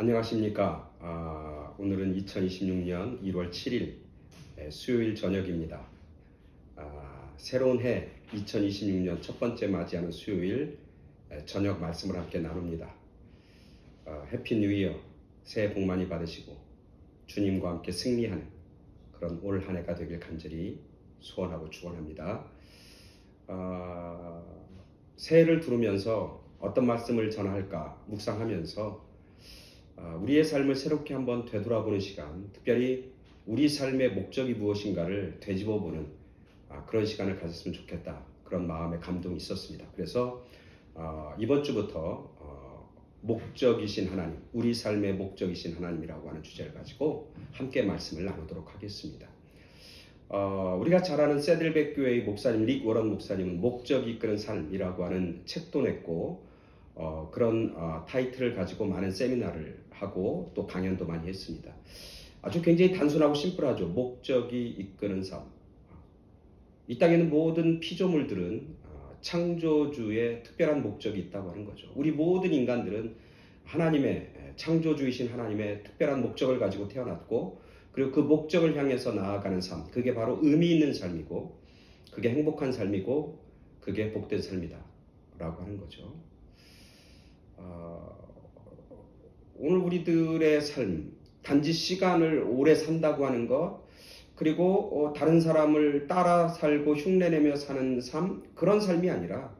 안녕하십니까. 오늘은 2026년 1월 7일 수요일 저녁입니다. 새로운 해 2026년 첫 번째 맞이하는 수요일 저녁 말씀을 함께 나눕니다. 해피 뉴 이어, 새해 복 많이 받으시고 주님과 함께 승리하는 그런 올 한 해가 되길 간절히 소원하고 축원합니다. 새해를 두르면서 어떤 말씀을 전할까 묵상하면서 우리의 삶을 새롭게 한번 되돌아보는 시간, 특별히 우리 삶의 목적이 무엇인가를 되짚어보는 그런 시간을 가졌으면 좋겠다, 그런 마음의 감동이 있었습니다. 그래서 이번 주부터 목적이신 하나님, 우리 삶의 목적이신 하나님이라고 하는 주제를 가지고 함께 말씀을 나누도록 하겠습니다. 우리가 잘 아는 세들백 교회의 목사님 릭 워런 목사님은 목적이 이끄는 삶이라고 하는 책도 냈고 그런 타이틀을 가지고 많은 세미나를 하고 또 강연도 많이 했습니다. 아주 굉장히 단순하고 심플하죠. 목적이 이끄는 삶. 이 땅에는 모든 피조물들은 창조주의 특별한 목적이 있다고 하는 거죠. 우리 모든 인간들은 하나님의 창조주이신 하나님의 특별한 목적을 가지고 태어났고, 그리고 그 목적을 향해서 나아가는 삶, 그게 바로 의미 있는 삶이고, 그게 행복한 삶이고, 그게 복된 삶이다 라고 하는 거죠. 오늘 우리들의 삶, 단지 시간을 오래 산다고 하는 것, 그리고 다른 사람을 따라 살고 흉내내며 사는 삶, 그런 삶이 아니라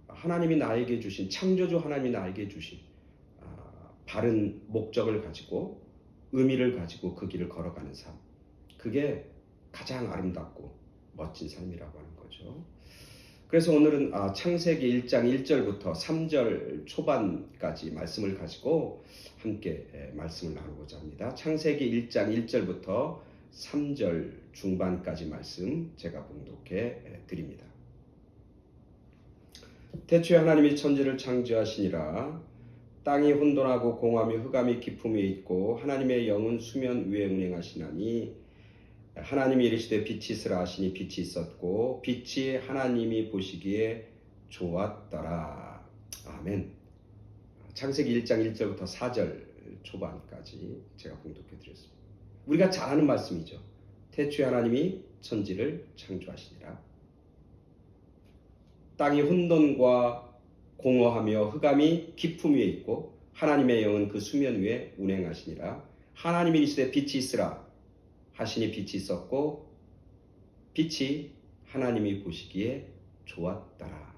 하나님이 나에게 주신, 창조주 하나님이 나에게 주신 바른 목적을 가지고 의미를 가지고 그 길을 걸어가는 삶, 그게 가장 아름답고 멋진 삶이라고 하는 거죠. 그래서 오늘은 창세기 1장 1절부터 3절 초반까지 말씀을 가지고 함께 말씀을 나누고자 합니다. 창세기 1장 1절부터 3절 중반까지 말씀 제가 봉독해 드립니다. 태초에 하나님이 천지를 창조하시니라. 땅이 혼돈하고 공함이 흑암이 깊음 위에 있고 하나님의 영은 수면 위에 운행하시나니 하나님이 이르시되 빛이 있으라 하시니 빛이 있었고 빛이 하나님이 보시기에 좋았더라. 아멘. 창세기 1장 1절부터 4절 초반까지 제가 봉독해 드렸습니다. 우리가 잘 아는 말씀이죠. 태초에 하나님이 천지를 창조하시니라. 땅이 혼돈과 공허하며 흑암이 깊음 위에 있고 하나님의 영은 그 수면 위에 운행하시니라. 하나님이 이르시되 빛이 있으라 하시니 빛이 있었고 빛이 하나님이 보시기에 좋았더라.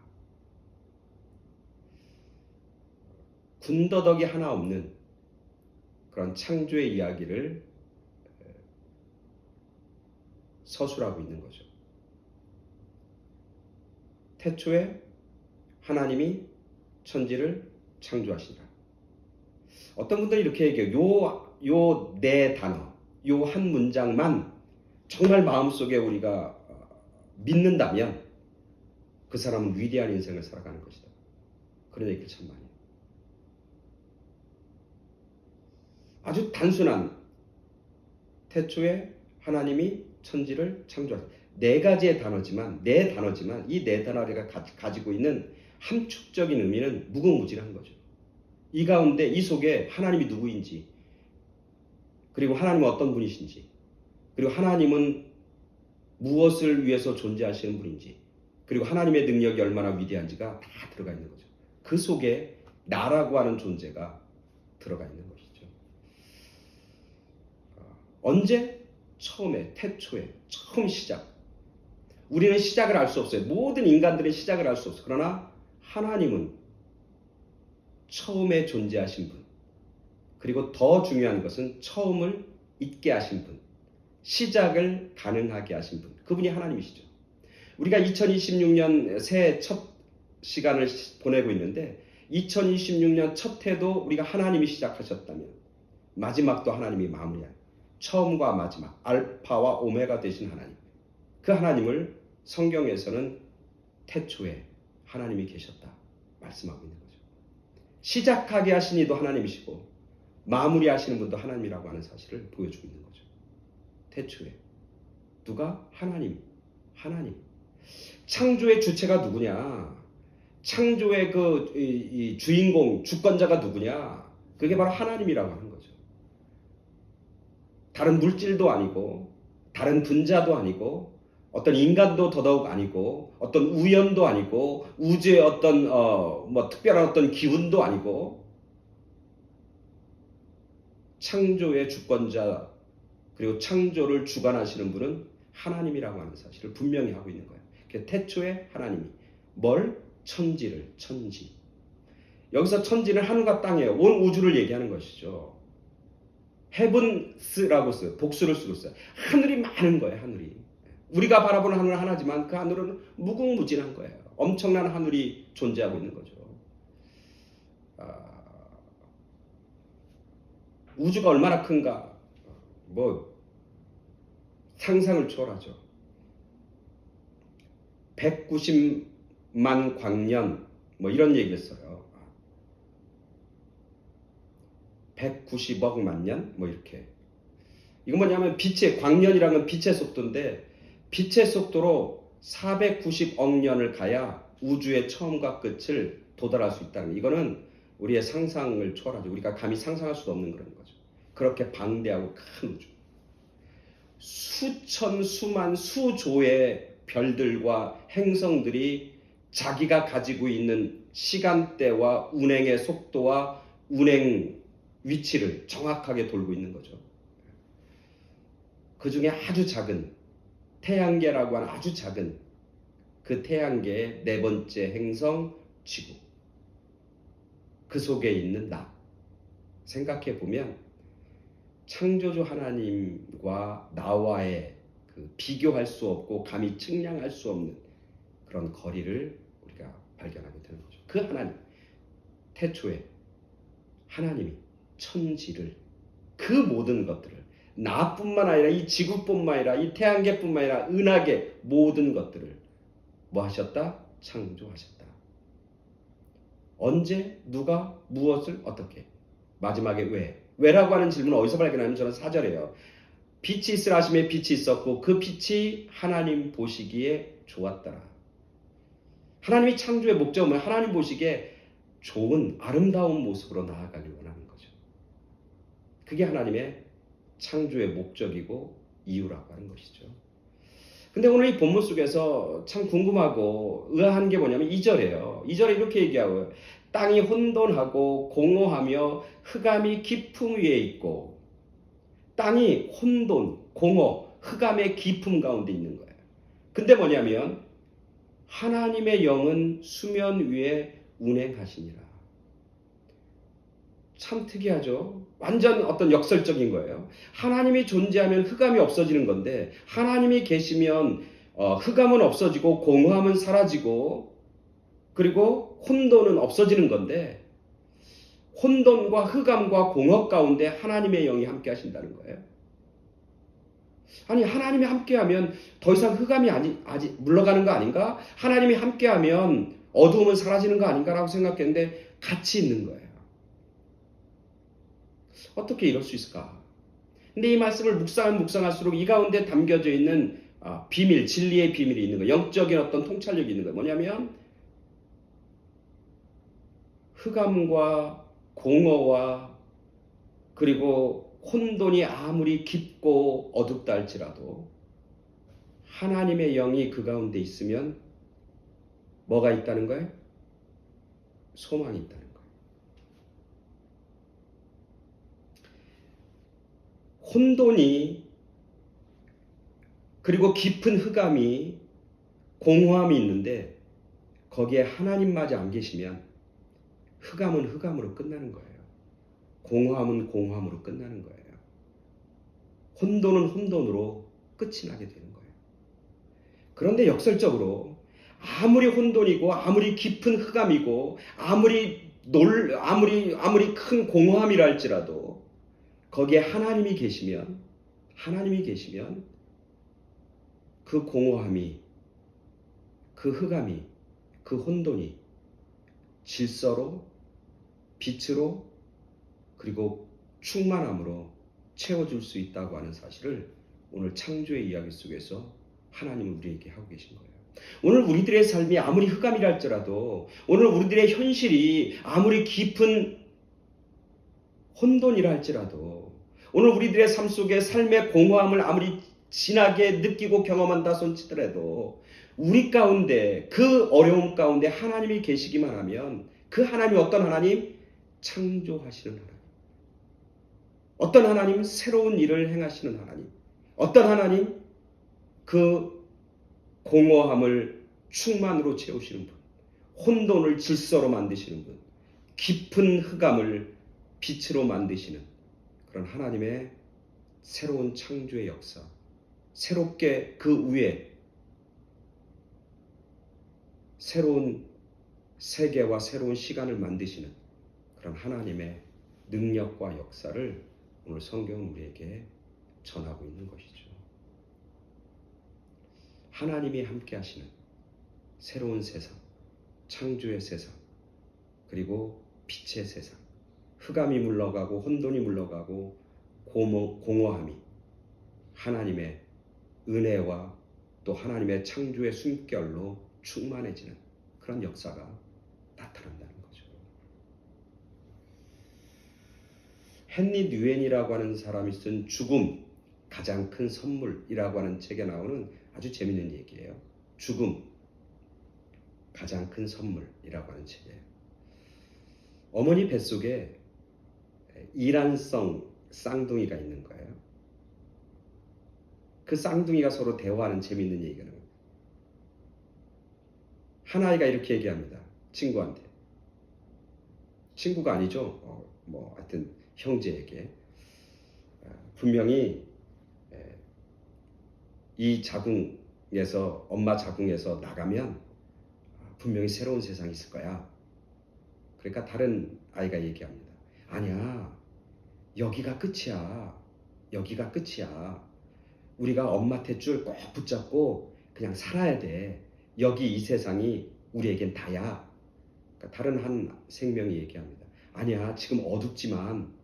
군더더기 하나 없는 그런 창조의 이야기를 서술하고 있는 거죠. 태초에 하나님이 천지를 창조하시니라. 어떤 분들이 이렇게 얘기해요. 요 네 단어, 요 한 문장만 정말 마음속에 우리가 믿는다면 그 사람은 위대한 인생을 살아가는 것이다. 그런 얘기를 참 많이 해요. 아주 단순한 태초에 하나님이 천지를 창조하셨다. 네 가지의 단어지만 이 네 단어가 가지고 있는 함축적인 의미는 무궁무진한 거죠. 이 가운데 이 속에 하나님이 누구인지, 그리고 하나님은 어떤 분이신지, 그리고 하나님은 무엇을 위해서 존재하시는 분인지, 그리고 하나님의 능력이 얼마나 위대한지가 다 들어가 있는 거죠. 그 속에 나라고 하는 존재가 들어가 있는 것이죠. 언제? 처음에, 태초에, 처음 시작. 우리는 시작을 알 수 없어요. 모든 인간들은 시작을 알 수 없어요. 그러나 하나님은 처음에 존재하신 분, 그리고 더 중요한 것은 처음을 있게 하신 분, 시작을 가능하게 하신 분, 그분이 하나님이시죠. 우리가 2026년 새해 첫 시간을 보내고 있는데 2026년 첫 해도 우리가 하나님이 시작하셨다면 마지막도 하나님이 마무리할, 처음과 마지막, 알파와 오메가 되신 하나님, 그 하나님을 성경에서는 태초에 하나님이 계셨다 말씀하고 있는 거죠. 시작하게 하신 이도 하나님이시고 마무리하시는 분도 하나님이라고 하는 사실을 보여주고 있는 거죠. 태초에 누가? 하나님. 창조의 주체가 누구냐? 창조의 이 주인공, 주권자가 누구냐? 그게 바로 하나님이라고 하는 거죠. 다른 물질도 아니고 다른 분자도 아니고 어떤 인간도 더더욱 아니고 어떤 우연도 아니고 우주의 어떤 특별한 어떤 기운도 아니고 창조의 주권자 그리고 창조를 주관하시는 분은 하나님이라고 하는 사실을 분명히 하고 있는 거예요. 태초에 하나님이 뭘? 천지를 천지. 여기서 천지는 하늘과 땅이에요. 온 우주를 얘기하는 것이죠. 헤븐스라고 써요. 복수를 쓰고 있어요. 하늘이 많은 거예요. 하늘이. 우리가 바라보는 하늘은 하나지만 그 하늘은 무궁무진한 거예요. 엄청난 하늘이 존재하고 있는 거죠. 우주가 얼마나 큰가? 상상을 초월하죠. 190만 광년 이런 얘기를 써요. 190억 만년 이렇게. 이건 뭐냐면 광년이라는 건 빛의 속도인데 빛의 속도로 490억 년을 가야 우주의 처음과 끝을 도달할 수 있다는 거예요. 이거는 우리의 상상을 초월하죠. 우리가 감히 상상할 수도 없는 그런 거죠. 그렇게 방대하고 큰 우주. 수천, 수만, 수조의 별들과 행성들이 자기가 가지고 있는 시간대와 운행의 속도와 운행 위치를 정확하게 돌고 있는 거죠. 그 중에 아주 작은 태양계라고 하는 아주 작은 그 태양계의 네 번째 행성 지구. 그 속에 있는 나. 생각해 보면 창조주 하나님과 나와의 그 비교할 수 없고 감히 측량할 수 없는 그런 거리를 우리가 발견하게 되는 거죠. 그 하나님, 태초에 하나님이 천지를 그 모든 것들을 나뿐만 아니라 이 지구뿐만 아니라 이 태양계뿐만 아니라 은하계 모든 것들을 뭐 하셨다? 창조하셨다. 언제? 누가? 무엇을? 어떻게? 마지막에 왜? 왜라고 하는 질문을 어디서 발견하면 저는 4절이에요. 빛이 있으라 하심에 빛이 있었고 그 빛이 하나님 보시기에 좋았더라. 하나님이 창조의 목적은 하나님 보시기에 좋은 아름다운 모습으로 나아가길 원하는 거죠. 그게 하나님의 창조의 목적이고 이유라고 하는 것이죠. 근데 오늘 이 본문 속에서 참 궁금하고 의아한 게 뭐냐면 2절이에요. 2절에 이렇게 얘기하고요. 땅이 혼돈하고 공허하며 흑암이 깊음 위에 있고, 땅이 혼돈, 공허, 흑암의 깊음 가운데 있는 거예요. 근데 뭐냐면 하나님의 영은 수면 위에 운행하시니라. 참 특이하죠. 완전 어떤 역설적인 거예요. 하나님이 존재하면 흑암이 없어지는 건데 하나님이 계시면 흑암은 없어지고 공허함은 사라지고 그리고 혼돈은 없어지는 건데 혼돈과 흑암과 공허 가운데 하나님의 영이 함께 하신다는 거예요. 아니 하나님이 함께하면 더 이상 흑암이 아직 물러가는 거 아닌가? 하나님이 함께하면 어두움은 사라지는 거 아닌가라고 생각했는데 같이 있는 거예요. 어떻게 이럴 수 있을까? 근데 이 말씀을 묵상할수록 이 가운데 담겨져 있는 비밀, 진리의 비밀이 있는 거예요. 영적인 어떤 통찰력이 있는 거예요. 뭐냐면 흑암과 공허와 그리고 혼돈이 아무리 깊고 어둡다 할지라도 하나님의 영이 그 가운데 있으면 뭐가 있다는 거예요? 소망이 있다는 거예요. 혼돈이 그리고 깊은 흑암이 공허함이 있는데 거기에 하나님마저 안 계시면 흑암은 흑암으로 끝나는 거예요. 공허함은 공허함으로 끝나는 거예요. 혼돈은 혼돈으로 끝이 나게 되는 거예요. 그런데 역설적으로 아무리 혼돈이고 아무리 깊은 흑암이고 아무리 큰 공허함이라 할지라도 거기에 하나님이 계시면 그 공허함이 그 흑암이 그 혼돈이 질서로 빛으로 그리고 충만함으로 채워줄 수 있다고 하는 사실을 오늘 창조의 이야기 속에서 하나님은 우리에게 하고 계신 거예요. 오늘 우리들의 삶이 아무리 흑암이라 할지라도 오늘 우리들의 현실이 아무리 깊은 혼돈이라 할지라도 오늘 우리들의 삶 속에 삶의 공허함을 아무리 진하게 느끼고 경험한다 손치더라도 우리 가운데 그 어려움 가운데 하나님이 계시기만 하면 그 하나님이 어떤 하나님? 창조하시는 하나님. 어떤 하나님? 새로운 일을 행하시는 하나님. 어떤 하나님? 그 공허함을 충만으로 채우시는 분. 혼돈을 질서로 만드시는 분. 깊은 흑암을 빛으로 만드시는 그런 하나님의 새로운 창조의 역사. 새롭게 그 위에 새로운 세계와 새로운 시간을 만드시는 그런 하나님의 능력과 역사를 오늘 성경은 우리에게 전하고 있는 것이죠. 하나님이 함께 하시는 새로운 세상, 창조의 세상, 그리고 빛의 세상, 흑암이 물러가고 혼돈이 물러가고 공허함이 하나님의 은혜와 또 하나님의 창조의 숨결로 충만해지는 그런 역사가 나타난다는 거죠. 헨리 뉴엔이라고 하는 사람이 쓴 죽음, 가장 큰 선물이라고 하는 책에 나오는 아주 재밌는 얘기예요. 죽음, 가장 큰 선물이라고 하는 책이에요. 어머니 뱃속에 이란성 쌍둥이가 있는 거예요. 그 쌍둥이가 서로 대화하는 재밌는 얘기가 나와요. 한 아이가 이렇게 얘기합니다. 친구한테. 친구가 아니죠. 하여튼 형제에게. 분명히 이 자궁에서 엄마 자궁에서 나가면 분명히 새로운 세상이 있을 거야. 그러니까 다른 아이가 얘기합니다. 아니야. 여기가 끝이야. 여기가 끝이야. 우리가 엄마 탯줄 꼭 붙잡고 그냥 살아야 돼. 여기 이 세상이 우리에겐 다야. 그러니까 다른 한 생명이 얘기합니다. 아니야. 지금 어둡지만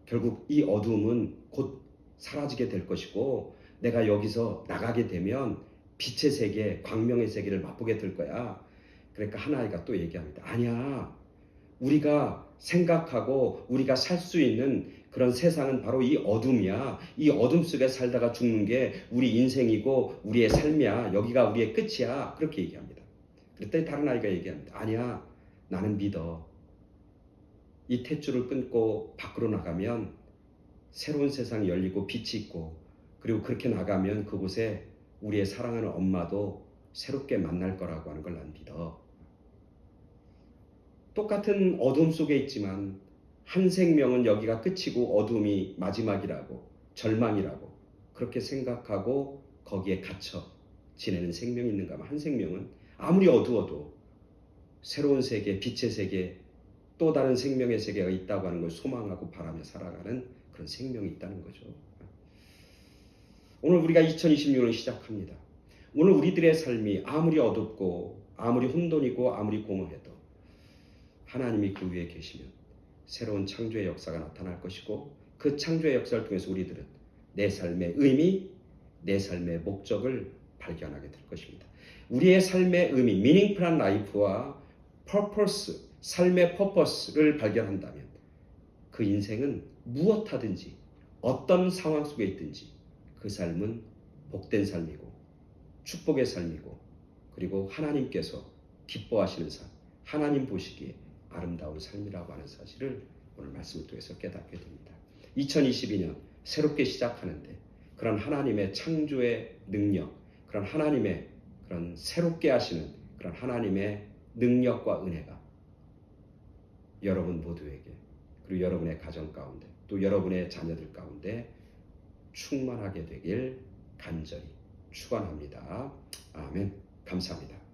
결국 이 어두움은 곧 사라지게 될 것이고 내가 여기서 나가게 되면 빛의 세계, 광명의 세계를 맛보게 될 거야. 그러니까 한 아이가 또 얘기합니다. 아니야. 우리가 생각하고 우리가 살 수 있는 그런 세상은 바로 이 어둠이야. 이 어둠 속에 살다가 죽는 게 우리 인생이고 우리의 삶이야. 여기가 우리의 끝이야. 그렇게 얘기합니다. 그랬더니 다른 아이가 얘기합니다. 아니야. 나는 믿어. 이 탯줄을 끊고 밖으로 나가면 새로운 세상이 열리고 빛이 있고 그리고 그렇게 나가면 그곳에 우리의 사랑하는 엄마도 새롭게 만날 거라고 하는 걸 난 믿어. 똑같은 어둠 속에 있지만 한 생명은 여기가 끝이고 어둠이 마지막이라고 절망이라고 그렇게 생각하고 거기에 갇혀 지내는 생명이 있는가 하면 한 생명은 아무리 어두워도 새로운 세계, 빛의 세계, 또 다른 생명의 세계가 있다고 하는 걸 소망하고 바라며 살아가는 그런 생명이 있다는 거죠. 오늘 우리가 2026년을 시작합니다. 오늘 우리들의 삶이 아무리 어둡고 아무리 혼돈이고 아무리 공허해도 하나님이 그 위에 계시면 새로운 창조의 역사가 나타날 것이고 그 창조의 역사를 통해서 우리들은 내 삶의 의미, 내 삶의 목적을 발견하게 될 것입니다. 우리의 삶의 의미, meaningful한 라이프와 purpose, 삶의 purpose를 발견한다면 그 인생은 무엇하든지 어떤 상황 속에 있든지 그 삶은 복된 삶이고 축복의 삶이고 그리고 하나님께서 기뻐하시는 삶, 하나님 보시기에 아름다운 삶이라고 하는 사실을 오늘 말씀을 통해서 깨닫게 됩니다. 2022년 새롭게 시작하는데 그런 하나님의 창조의 능력, 그런 하나님의 그런 새롭게 하시는 그런 하나님의 능력과 은혜가 여러분 모두에게 그리고 여러분의 가정 가운데 또 여러분의 자녀들 가운데 충만하게 되길 간절히 축원합니다. 아멘. 감사합니다.